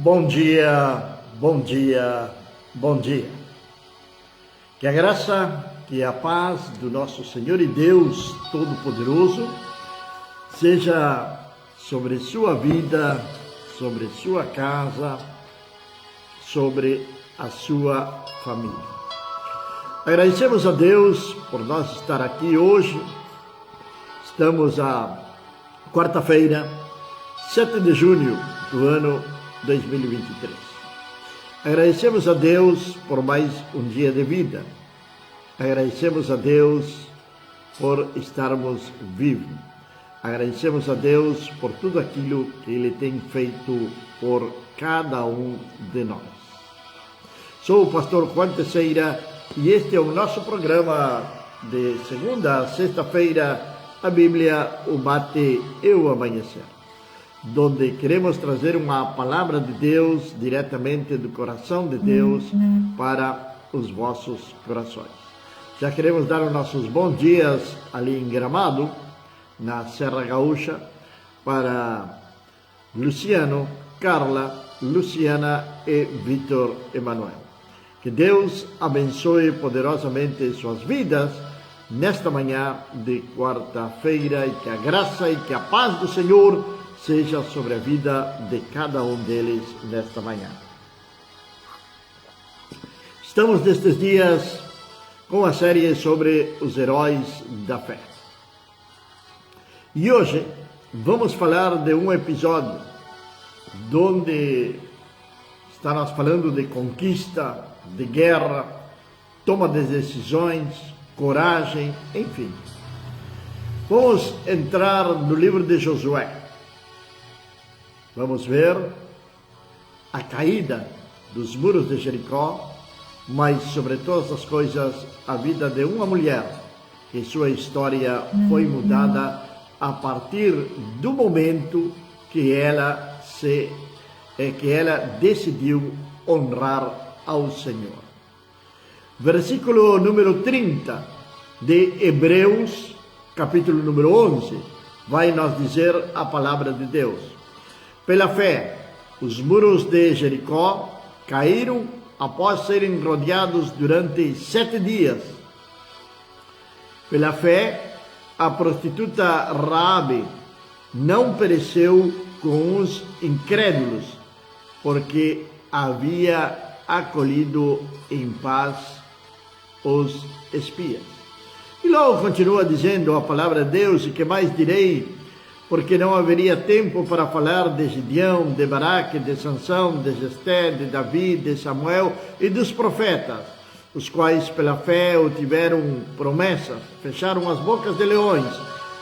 Bom dia, bom dia, bom dia. Que a graça, que a paz do nosso Senhor e Deus Todo-Poderoso seja sobre sua vida, sobre sua casa, sobre a sua família. Agradecemos a Deus por nós estar aqui hoje. Estamos a quarta-feira, 7 de junho do ano 2023. Agradecemos a Deus por mais um dia de vida. Agradecemos a Deus por estarmos vivos. Agradecemos a Deus por tudo aquilo que Ele tem feito por cada um de nós. Sou o pastor Juan Teixeira e este é o nosso programa de segunda a sexta-feira, a Bíblia, o Mate e o Amanhecer, onde queremos trazer uma palavra de Deus diretamente do coração de Deus para os vossos corações. Já queremos dar os nossos bons dias ali em Gramado, na Serra Gaúcha, para Luciano, Carla, Luciana e Vitor Emanuel. Que Deus abençoe poderosamente suas vidas nesta manhã de quarta-feira e que a graça e que a paz do Senhor seja sobre a vida de cada um deles nesta manhã. Estamos nestes dias com a série sobre os heróis da fé. E hoje vamos falar de um episódio onde estamos falando de conquista, de guerra, toma de decisões, coragem, enfim. Vamos entrar no livro de Josué. Vamos ver a caída dos muros de Jericó, mas sobre todas as coisas, a vida de uma mulher, que sua história foi mudada a partir do momento que ela decidiu honrar ao Senhor. Versículo número 30 de Hebreus, capítulo número 11, vai nos dizer a palavra de Deus. Pela fé, os muros de Jericó caíram após serem rodeados durante 7 dias. Pela fé, a prostituta Raabe não pereceu com os incrédulos, porque havia acolhido em paz os espias. E logo continua dizendo a palavra de Deus: e que mais direi, porque não haveria tempo para falar de Gideão, de Baraque, de Sansão, de Jefté, de Davi, de Samuel e dos profetas, os quais pela fé obtiveram promessas, fecharam as bocas de leões,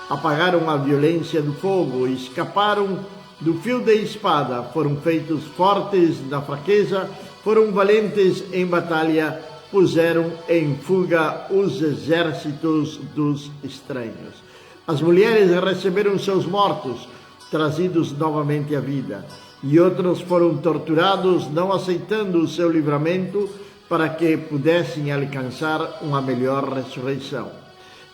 apagaram a violência do fogo, escaparam do fio da espada, foram feitos fortes na fraqueza, foram valentes em batalha, puseram em fuga os exércitos dos estranhos. As mulheres receberam seus mortos, trazidos novamente à vida, e outros foram torturados, não aceitando o seu livramento, para que pudessem alcançar uma melhor ressurreição.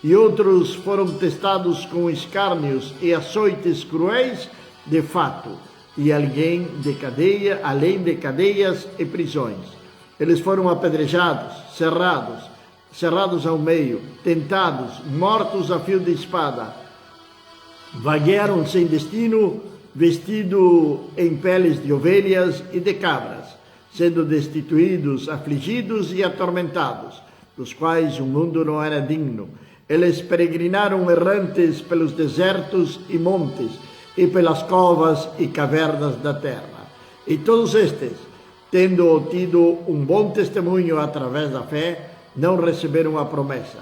E outros foram testados com escárnios e açoites cruéis, de fato, e além de cadeias e prisões. Eles foram apedrejados, cerrados ao meio, tentados, mortos a fio de espada. Vaguearam sem destino, vestidos em peles de ovelhas e de cabras, sendo destituídos, afligidos e atormentados, dos quais o mundo não era digno. Eles peregrinaram errantes pelos desertos e montes, e pelas covas e cavernas da terra. E todos estes, tendo obtido um bom testemunho através da fé, não receberam a promessa,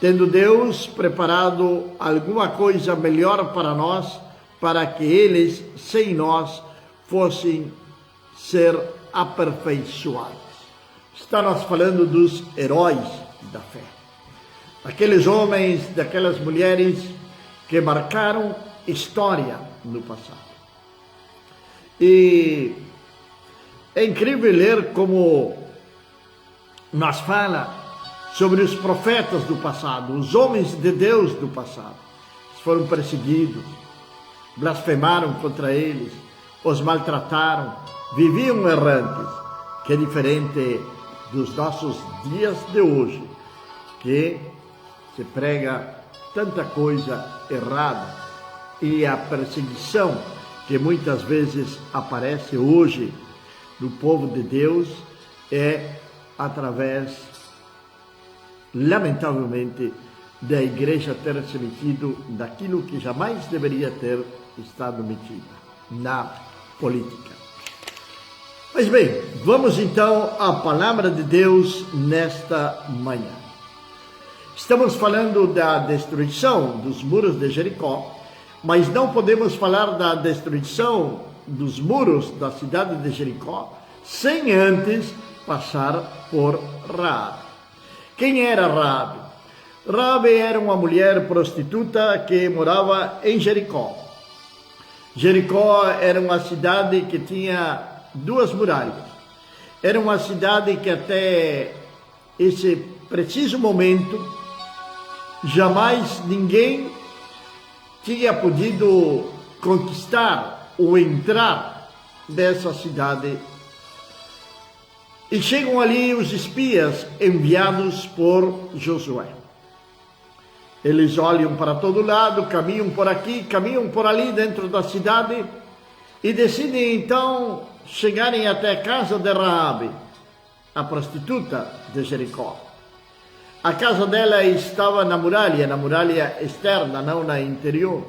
tendo Deus preparado alguma coisa melhor para nós, para que eles, sem nós, fossem ser aperfeiçoados. Estamos falando dos heróis da fé. Aqueles homens, daquelas mulheres que marcaram história no passado. E é incrível ler como nos fala sobre os profetas do passado, os homens de Deus do passado. Eles foram perseguidos, blasfemaram contra eles, os maltrataram, viviam errantes, que é diferente dos nossos dias de hoje, que se prega tanta coisa errada e a perseguição que muitas vezes aparece hoje no povo de Deus é através, lamentavelmente, da igreja ter se metido daquilo que jamais deveria ter estado metida, na política. Mas bem, vamos então à palavra de Deus nesta manhã. Estamos falando da destruição dos muros de Jericó, mas não podemos falar da destruição dos muros da cidade de Jericó sem antes passar por Raabe. Quem era Raabe? Raabe era uma mulher prostituta que morava em Jericó. Jericó era uma cidade que tinha 2 muralhas. Era uma cidade que até esse preciso momento jamais ninguém tinha podido conquistar ou entrar dessa cidade. E chegam ali os espias enviados por Josué. Eles olham para todo lado, caminham por aqui, caminham por ali dentro da cidade e decidem então chegarem até a casa de Raabe, a prostituta de Jericó. A casa dela estava na muralha externa, não na interior,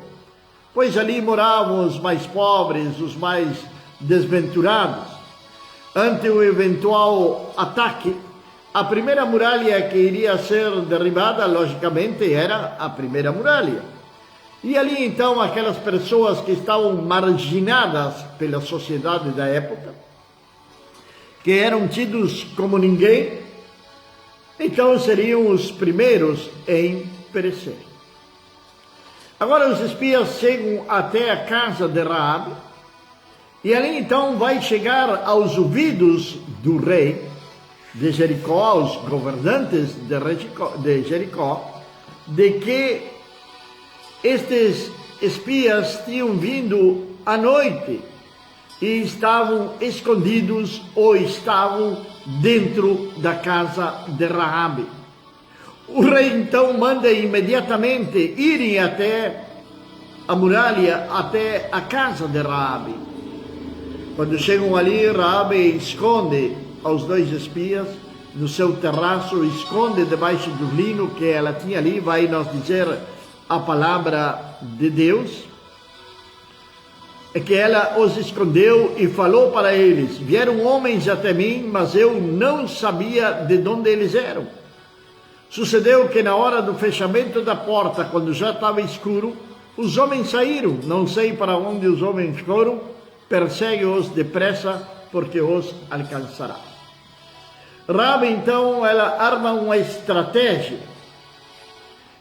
pois ali moravam os mais pobres, os mais desventurados. Ante o eventual ataque, a primeira muralha que iria ser derribada, logicamente, era a primeira muralha. E ali então aquelas pessoas que estavam marginadas pela sociedade da época, que eram tidos como ninguém, então seriam os primeiros em perecer. Agora os espias chegam até a casa de Raabe, e ali então vai chegar aos ouvidos do rei de Jericó, aos governantes de Jericó, de que estes espias tinham vindo à noite e estavam escondidos ou estavam dentro da casa de Raabe. O rei então manda imediatamente irem até a muralha, até a casa de Raabe. Quando chegam ali, Raabe esconde aos 2 espias no seu terraço, esconde debaixo do lino que ela tinha ali, vai nos dizer a palavra de Deus, é que ela os escondeu e falou para eles: vieram homens até mim, mas eu não sabia de onde eles eram. Sucedeu que na hora do fechamento da porta, quando já estava escuro, os homens saíram, não sei para onde os homens foram, persegue-os depressa, porque os alcançará. Raabe então, ela arma uma estratégia,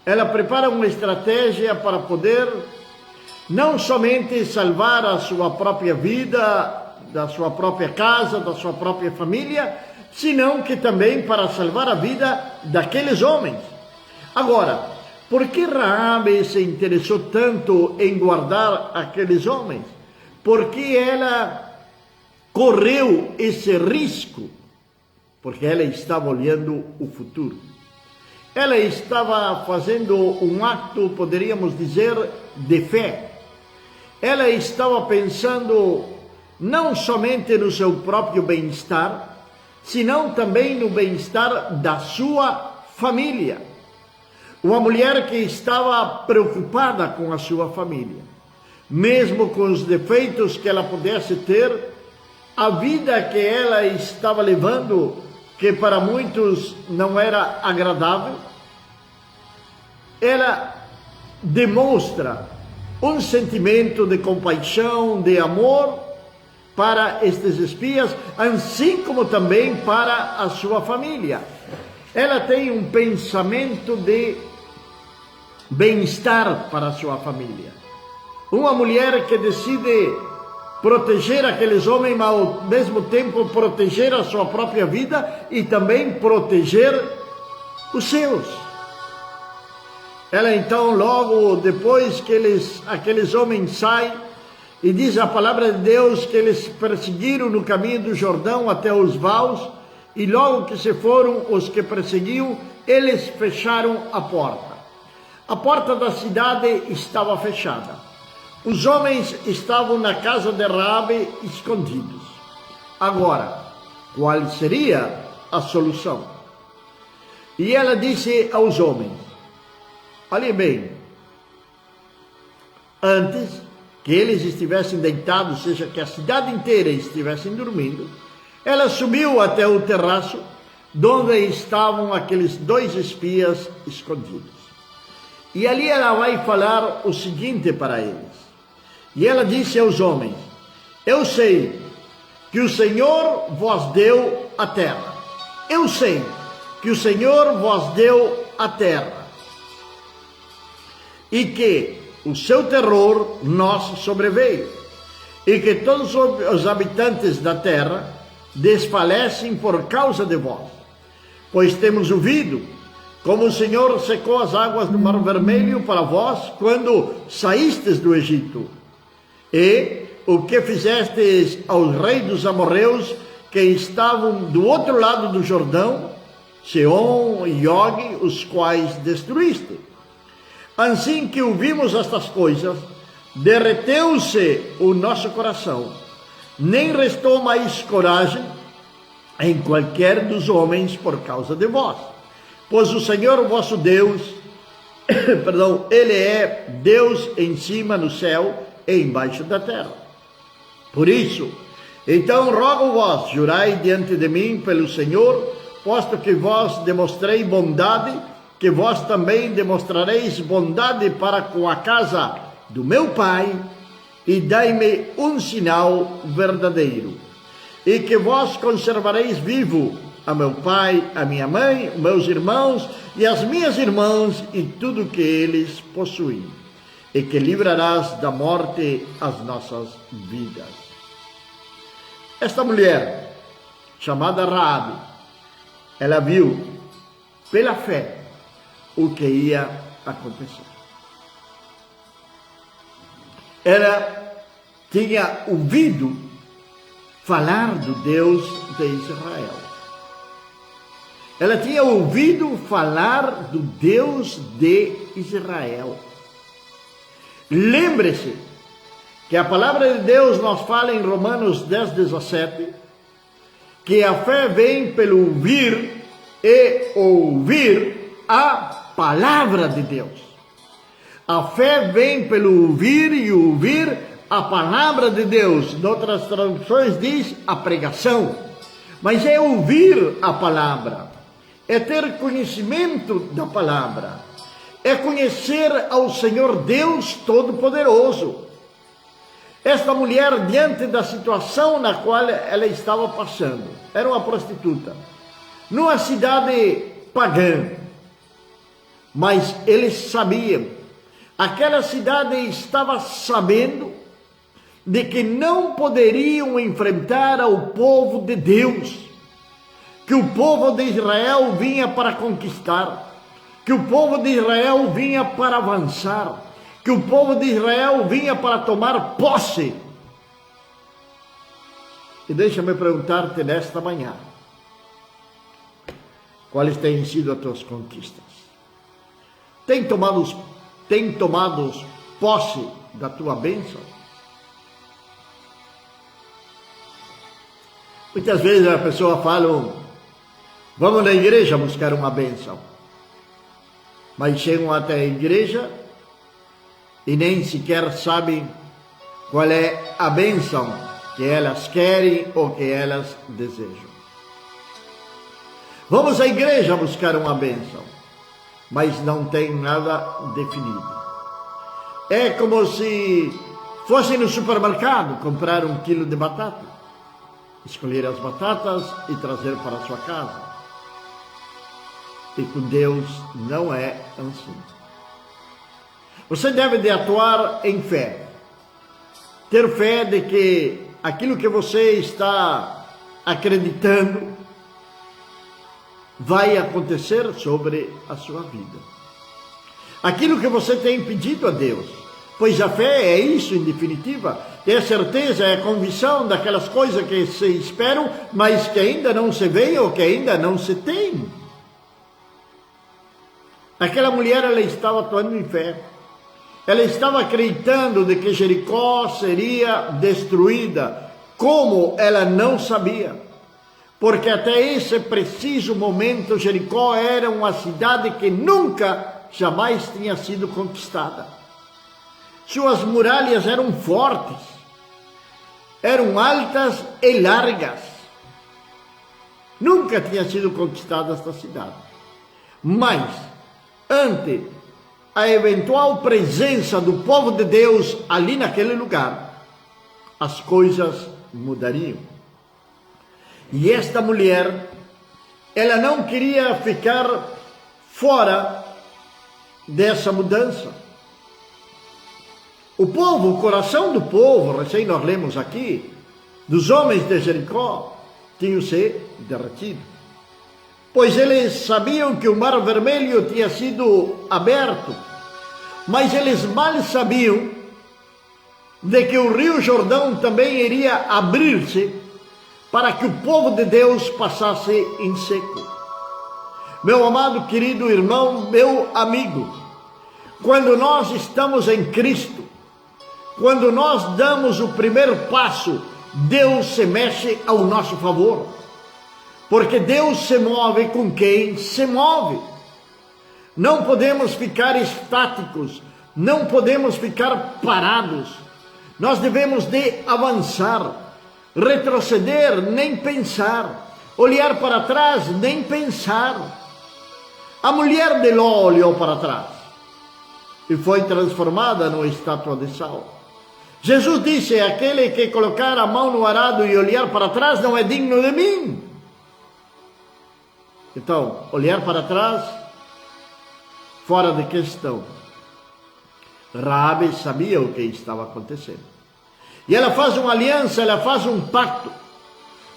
ela prepara uma estratégia para poder não somente salvar a sua própria vida, da sua própria casa, da sua própria família, senão que também para salvar a vida daqueles homens. Agora, por que Raabe se interessou tanto em guardar aqueles homens? Porque ela correu esse risco, porque ela estava olhando o futuro. Ela estava fazendo um ato, poderíamos dizer, de fé. Ela estava pensando não somente no seu próprio bem-estar, senão também no bem-estar da sua família. Uma mulher que estava preocupada com a sua família. Mesmo com os defeitos que ela pudesse ter, a vida que ela estava levando, que para muitos não era agradável, ela demonstra um sentimento de compaixão, de amor para estes espias, assim como também para a sua família. Ela tem um pensamento de bem-estar para a sua família. Uma mulher que decide proteger aqueles homens, mas ao mesmo tempo proteger a sua própria vida e também proteger os seus. Ela então, logo depois que aqueles homens saem, E diz a palavra de Deus que eles perseguiram no caminho do Jordão até os vaus, e logo que se foram os que perseguiam, eles fecharam a porta. A porta da cidade estava fechada. Os homens estavam na casa de Raabe escondidos. Agora, qual seria a solução? E ela disse aos homens: olhem bem, antes que eles estivessem deitados, ou seja, que a cidade inteira estivessem dormindo, ela subiu até o terraço, onde estavam aqueles 2 espias escondidos. E ali ela vai falar o seguinte para eles. E ela disse aos homens: eu sei que o Senhor vos deu a terra. Eu sei que o Senhor vos deu a terra. E que o seu terror nos sobreveio. E que todos os habitantes da terra desfalecem por causa de vós. Pois temos ouvido como o Senhor secou as águas do Mar Vermelho para vós quando saístes do Egito. E o que fizestes aos reis dos amorreus que estavam do outro lado do Jordão, Seom e Og, os quais destruíste. Assim que ouvimos estas coisas, derreteu-se o nosso coração, nem restou mais coragem em qualquer dos homens por causa de vós. Pois o Senhor vosso Deus, Ele é Deus em cima no céu e embaixo da terra. Por isso, então rogo-vos, jurai diante de mim pelo Senhor, posto que vós demonstrei bondade, que vós também demonstrareis bondade para com a casa do meu pai, e dai-me um sinal verdadeiro, e que vós conservareis vivo a meu pai, a minha mãe, meus irmãos e as minhas irmãs, e tudo que eles possuem, e que livrarás da morte as nossas vidas. Esta mulher, chamada Raabe, ela viu, pela fé, o que ia acontecer. Ela tinha ouvido falar do Deus de Israel. Ela tinha ouvido falar do Deus de Israel. Lembre-se que a palavra de Deus nos fala em Romanos 10:17, que a fé vem pelo ouvir e ouvir a palavra de Deus. A fé vem pelo ouvir e ouvir a palavra de Deus. Em outras traduções diz a pregação. Mas é ouvir a palavra, é ter conhecimento da palavra, é conhecer ao Senhor Deus Todo-Poderoso. Esta mulher, diante da situação na qual ela estava passando, era uma prostituta, numa cidade pagã, mas eles sabiam, aquela cidade estava sabendo de que não poderiam enfrentar ao povo de Deus, que o povo de Israel vinha para conquistar, que o povo de Israel vinha para avançar, que o povo de Israel vinha para tomar posse. E deixa-me perguntar-te nesta manhã, quais têm sido as tuas conquistas? Tem tomado posse da tua bênção? Muitas vezes a pessoa fala: vamos na igreja buscar uma bênção. Mas chegam até a igreja e nem sequer sabem qual é a bênção que elas querem ou que elas desejam. Vamos à igreja buscar uma bênção, mas não tem nada definido. É como se fossem no supermercado comprar 1 quilo de batata, escolher as batatas e trazer para a sua casa. E com Deus não é assim. Você deve de atuar em fé. Ter fé de que aquilo que você está acreditando vai acontecer sobre a sua vida. Aquilo que você tem pedido a Deus. Pois a fé é isso, em definitiva. é a certeza, é a convicção daquelas coisas que se esperam, mas que ainda não se veem ou que ainda não se tem. Aquela mulher, ela estava atuando em fé. Ela estava acreditando de que Jericó seria destruída. Como ela não sabia? Porque até esse preciso momento Jericó era uma cidade que nunca, jamais tinha sido conquistada. Suas muralhas eram fortes, eram altas e largas. Nunca tinha sido conquistada esta cidade. Mas, ante a eventual presença do povo de Deus ali naquele lugar, as coisas mudariam. E esta mulher, ela não queria ficar fora dessa mudança. O povo, o coração do povo, recém nós lemos aqui, dos homens de Jericó, tinha se derretido. Pois eles sabiam que o Mar Vermelho tinha sido aberto, mas eles mal sabiam de que o Rio Jordão também iria abrir-se para que o povo de Deus passasse em seco. Meu amado, querido irmão, meu amigo, quando nós estamos em Cristo, quando nós damos o primeiro passo, Deus se mexe ao nosso favor, porque Deus se move com quem se move. Não podemos ficar estáticos, não podemos ficar parados, nós devemos de avançar, retroceder, nem pensar, olhar para trás, nem pensar. A mulher de Ló olhou para trás e foi transformada numa estátua de sal. Jesus disse: aquele que colocar a mão no arado e olhar para trás não é digno de mim. Então, olhar para trás, fora de questão. Raabe sabia o que estava acontecendo. E ela faz uma aliança, ela faz um pacto,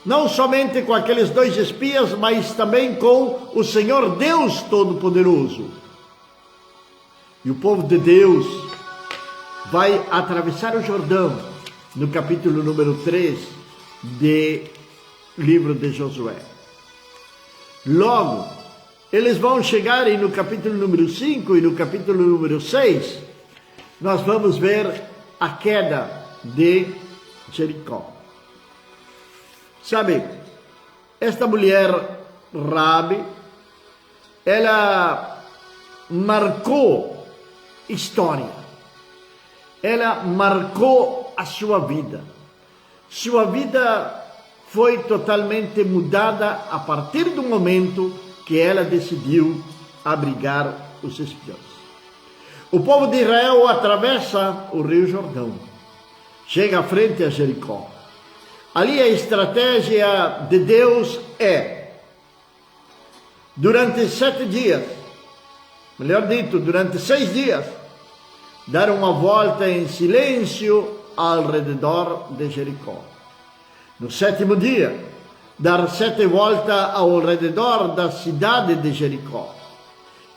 não somente com aqueles dois espias, mas também com o Senhor Deus Todo-Poderoso. E o povo de Deus vai atravessar o Jordão, no capítulo número 3 do livro de Josué. Logo, eles vão chegar e no capítulo número 5 e no capítulo número 6, nós vamos ver a queda de Jericó. Sabe, esta mulher Raabe, ela marcou história, ela marcou a sua vida. Sua vida foi totalmente mudada a partir do momento que ela decidiu abrigar os espiões. O povo de Israel atravessa o Rio Jordão, chega à frente a Jericó. Ali a estratégia de Deus é, durante 7 dias, melhor dito, durante 6 dias, dar uma volta em silêncio ao redor de Jericó. No 7º dia, dar 7 voltas ao redor da cidade de Jericó.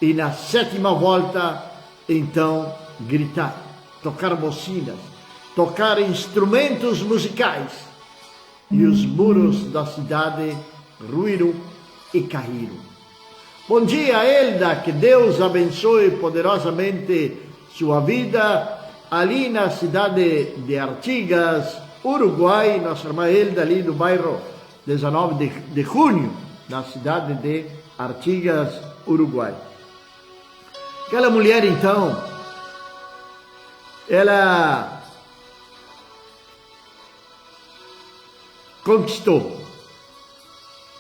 E na 7ª volta, então, gritar, tocar bocinas, tocar instrumentos musicais. E os muros da cidade ruíram e caíram. Bom dia, Elda, que Deus abençoe poderosamente sua vida ali na cidade de Artigas, Uruguai. Nossa irmã Elda ali do bairro 19 de junho, na cidade de Artigas, Uruguai. Aquela mulher então, ela conquistou,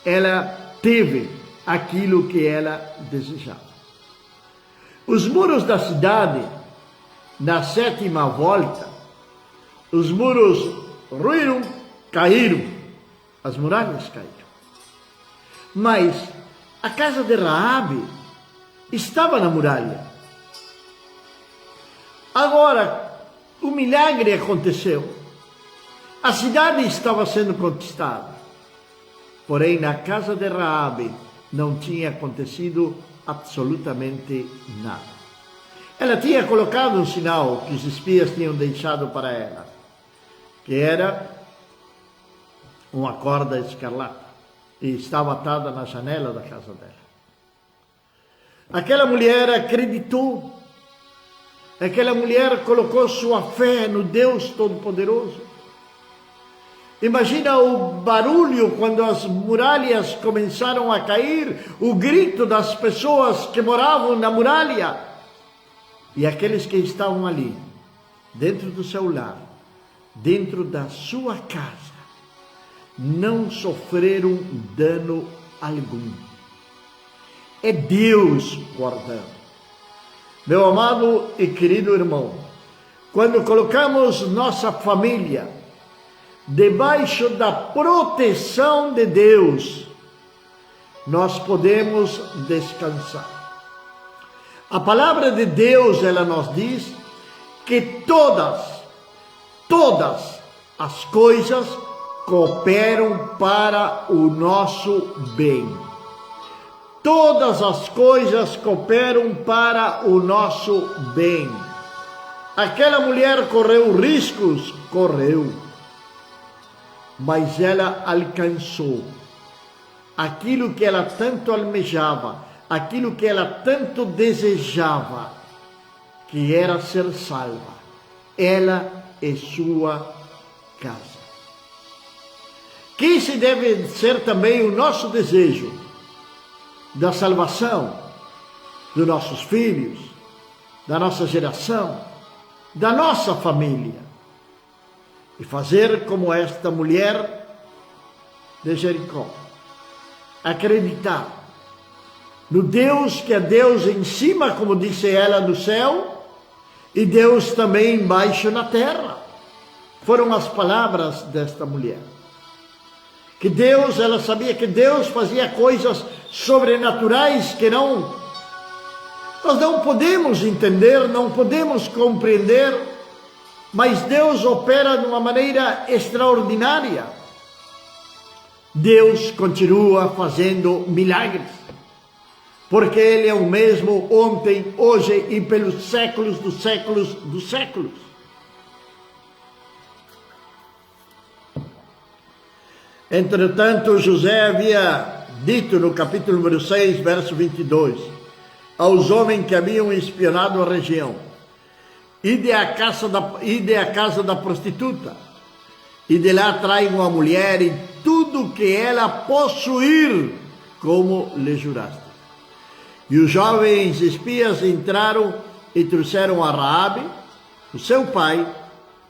ela teve aquilo que ela desejava. Os muros da cidade, na 7ª volta, os muros ruíram, caíram, as muralhas caíram. Mas a casa de Raabe estava na muralha. Agora, o milagre aconteceu. A cidade estava sendo conquistada. Porém, na casa de Raabe não tinha acontecido absolutamente nada. Ela tinha colocado um sinal que os espias tinham deixado para ela. que era uma corda escarlate e estava atada na janela da casa dela. Aquela mulher acreditou, aquela mulher colocou sua fé no Deus Todo-Poderoso. Imagina o barulho quando as muralhas começaram a cair, o grito das pessoas que moravam na muralha e aqueles que estavam ali, dentro do seu lar, dentro da sua casa, não sofreram dano algum. É Deus guardando. Meu amado e querido irmão, quando colocamos nossa família debaixo da proteção de Deus, nós podemos descansar. A palavra de Deus, ela nos diz que todas as coisas cooperam para o nosso bem. Todas as coisas cooperam para o nosso bem. Aquela mulher correu riscos? Correu. Mas ela alcançou aquilo que ela tanto almejava, aquilo que ela tanto desejava, que era ser salva. Ela e sua casa. Que esse deve ser também o nosso desejo da salvação dos nossos filhos, da nossa geração, da nossa família. E fazer como esta mulher de Jericó. Acreditar no Deus que é Deus em cima, como disse ela, no céu, e Deus também embaixo na terra. Foram as palavras desta mulher. Que Deus, ela sabia que Deus fazia coisas sobrenaturais que nós não podemos entender, não podemos compreender, mas Deus opera de uma maneira extraordinária. Deus continua fazendo milagres, porque Ele é o mesmo ontem, hoje e pelos séculos dos séculos dos séculos. Entretanto, José havia dito no capítulo número 6, verso 22, aos homens que haviam espionado a região: ide à casa da prostituta, e de lá traiam a mulher e tudo que ela possuir, como lhe juraste. E os jovens espias entraram e trouxeram a Raabe, o seu pai,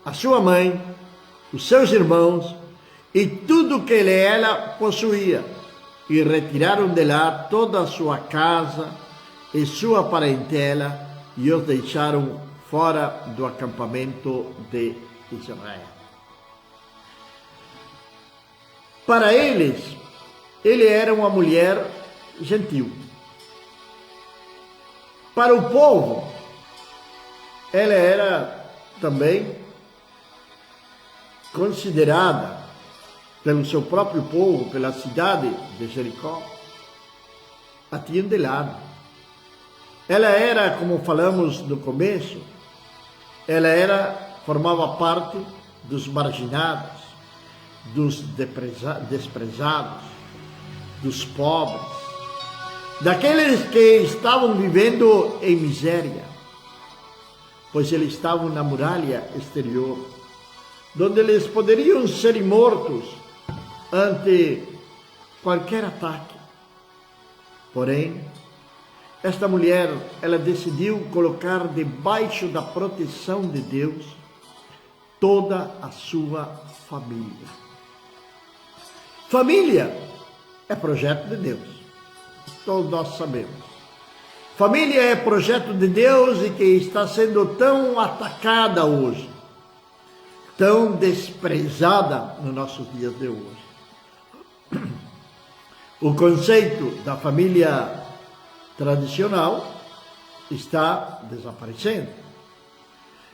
a sua mãe, os seus irmãos, e tudo que ela possuía, e retiraram de lá toda a sua casa e sua parentela, e os deixaram fora do acampamento de Israel. Para eles, ele era uma mulher gentil. Para o povo, ela era também considerada pelo seu próprio povo, pela cidade de Jericó, a tinham de lado. Ela era, como falamos no começo, formava parte dos marginados, dos desprezados, dos pobres, daqueles que estavam vivendo em miséria, pois eles estavam na muralha exterior, onde eles poderiam ser mortos ante qualquer ataque. Porém, esta mulher, ela decidiu colocar debaixo da proteção de Deus toda a sua família. Família é projeto de Deus, todos nós sabemos. Família é projeto de Deus e que está sendo tão atacada hoje, tão desprezada nos nossos dias de hoje. O conceito da família tradicional está desaparecendo.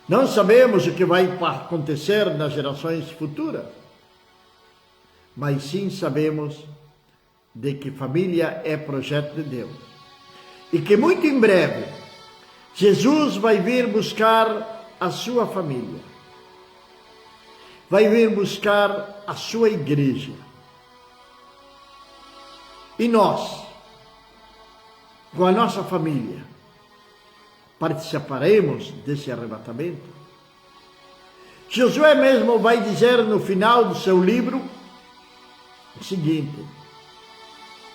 Não sabemos o que vai acontecer nas gerações futuras, mas sim sabemos de que família é projeto de Deus. E que muito em breve, Jesus vai vir buscar a sua família. vai vir buscar a sua igreja. E nós, com a nossa família, participaremos desse arrebatamento? Josué mesmo vai dizer no final do seu livro o seguinte: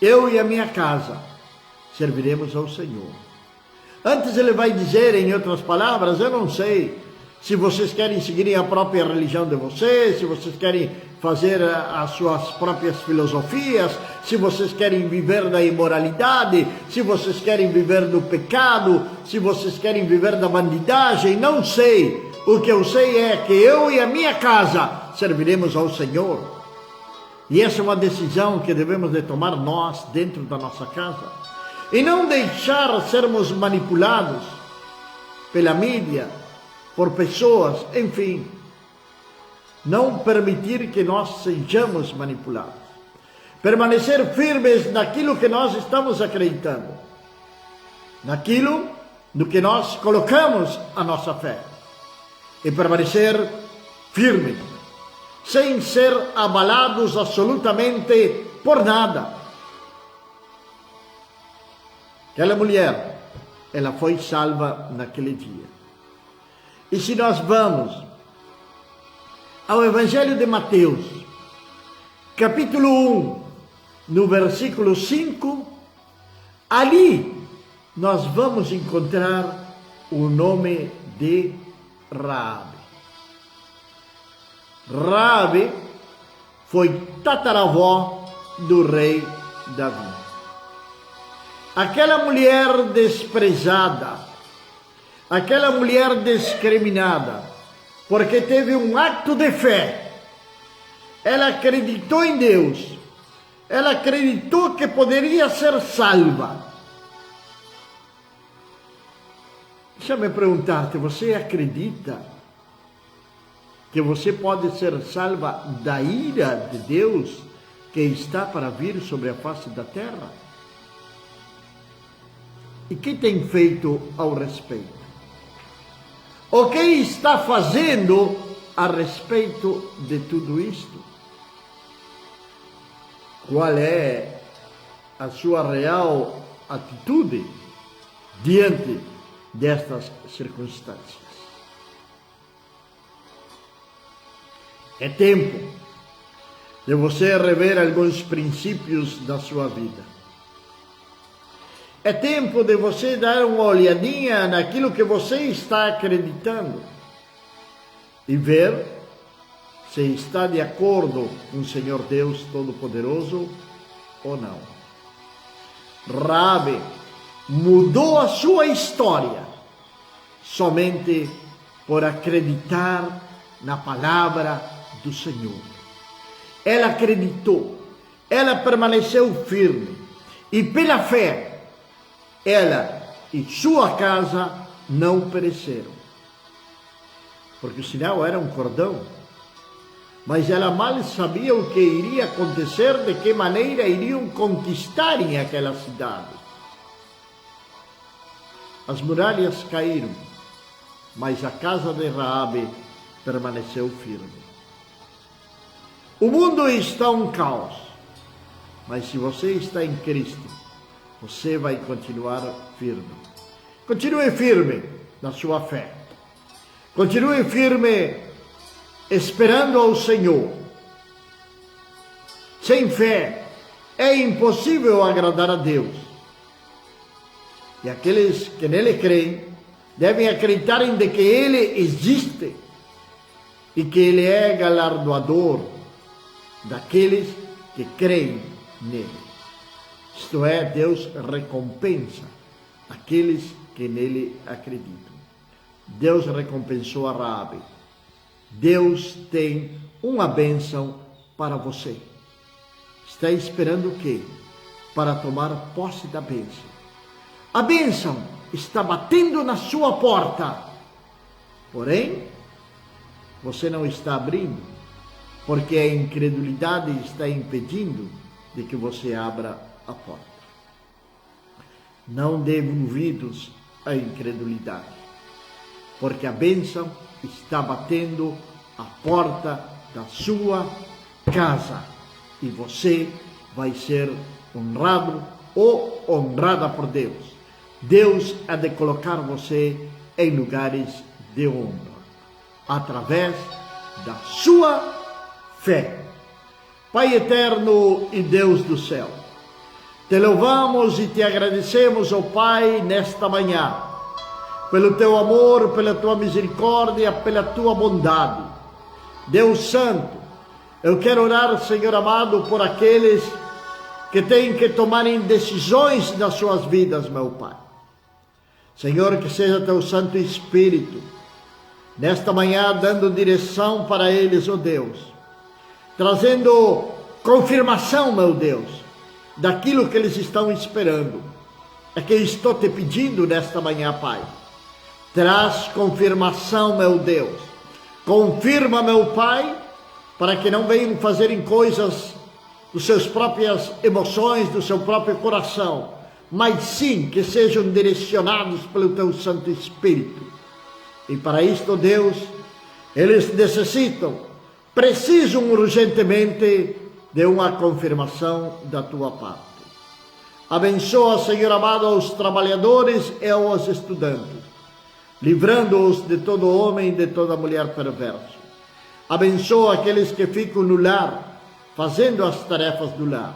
eu e a minha casa serviremos ao Senhor. Antes ele vai dizer, em outras palavras, eu não sei se vocês querem seguir a própria religião de vocês, se vocês querem fazer as suas próprias filosofias, se vocês querem viver da imoralidade, se vocês querem viver do pecado, se vocês querem viver da bandidagem, não sei. O que eu sei é que eu e a minha casa serviremos ao Senhor. E essa é uma decisão que devemos de tomar nós dentro da nossa casa. E não deixar sermos manipulados pela mídia, por pessoas, enfim. Não permitir que nós sejamos manipulados. Permanecer firmes naquilo que nós estamos acreditando. Naquilo no que nós colocamos a nossa fé. E permanecer firmes, sem ser abalados absolutamente por nada. Aquela mulher, ela foi salva naquele dia. E se nós vamos ao Evangelho de Mateus, capítulo 1, no versículo 5, ali nós vamos encontrar o nome de Raabe. Raabe foi tataravó do rei Davi. Aquela mulher desprezada, aquela mulher discriminada, porque teve um ato de fé. Ela acreditou em Deus, ela acreditou que poderia ser salva. Deixa-me perguntar-te, você acredita que você pode ser salva da ira de Deus que está para vir sobre a face da terra? E que tem feito ao respeito? O que está fazendo a respeito de tudo isto? Qual é a sua real atitude diante destas circunstâncias? É tempo de você rever alguns princípios da sua vida. É tempo de você dar uma olhadinha naquilo que você está acreditando e ver se está de acordo com o Senhor Deus Todo-Poderoso ou não. Raabe mudou a sua história somente por acreditar na palavra do Senhor. Ela acreditou, ela permaneceu firme e pela fé ela e sua casa não pereceram. Porque o sinal era um cordão, mas ela mal sabia o que iria acontecer, de que maneira iriam conquistarem aquela cidade. As muralhas caíram, mas a casa de Raabe permaneceu firme. O mundo está um caos, mas se você está em Cristo, você vai continuar firme. Continue firme na sua fé. Continue firme esperando ao Senhor. Sem fé é impossível agradar a Deus. E aqueles que nele creem devem acreditar em que Ele existe e que Ele é galardoador daqueles que creem nele. Isto é, Deus recompensa aqueles que nele acreditam. Deus recompensou a Raabe. Deus tem uma bênção para você. Está esperando o quê? Para tomar posse da bênção. A bênção está batendo na sua porta. Porém, você não está abrindo, porque a incredulidade está impedindo de que você abra a porta. Não dê ouvidos à incredulidade, porque a bênção está batendo a porta da sua casa. E você vai ser honrado ou honrada por Deus. Deus há de colocar você em lugares de honra, através da sua fé. Pai eterno e Deus do céu, te louvamos e te agradecemos, ó Pai, nesta manhã, pelo teu amor, pela tua misericórdia, pela tua bondade. Deus Santo, eu quero orar, Senhor amado, por aqueles que têm que tomarem decisões nas suas vidas, meu Pai. Senhor, que seja teu Santo Espírito, nesta manhã, dando direção para eles, ó Deus, trazendo confirmação, meu Deus, daquilo que eles estão esperando. É que estou te pedindo nesta manhã, Pai. Traz confirmação, meu Deus. Confirma, meu Pai, para que não venham fazerem coisas dos seus próprias emoções, do seu próprio coração, mas sim que sejam direcionados pelo teu Santo Espírito. E para isto, Deus, eles precisam urgentemente de uma confirmação da tua parte. Abençoa, Senhor amado, aos trabalhadores e aos estudantes, livrando-os de todo homem e de toda mulher perversa. Abençoa aqueles que ficam no lar, fazendo as tarefas do lar,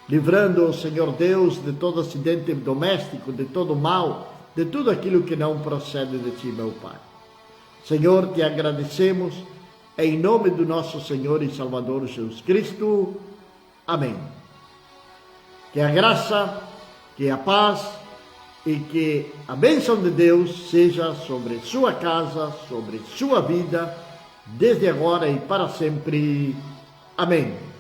livrando-os, Senhor Deus, de todo acidente doméstico, de todo mal, de tudo aquilo que não procede de ti, meu Pai. Senhor, te agradecemos, em nome do nosso Senhor e Salvador Jesus Cristo. Amém. Que a graça, que a paz e que a bênção de Deus seja sobre sua casa, sobre sua vida, desde agora e para sempre. Amém.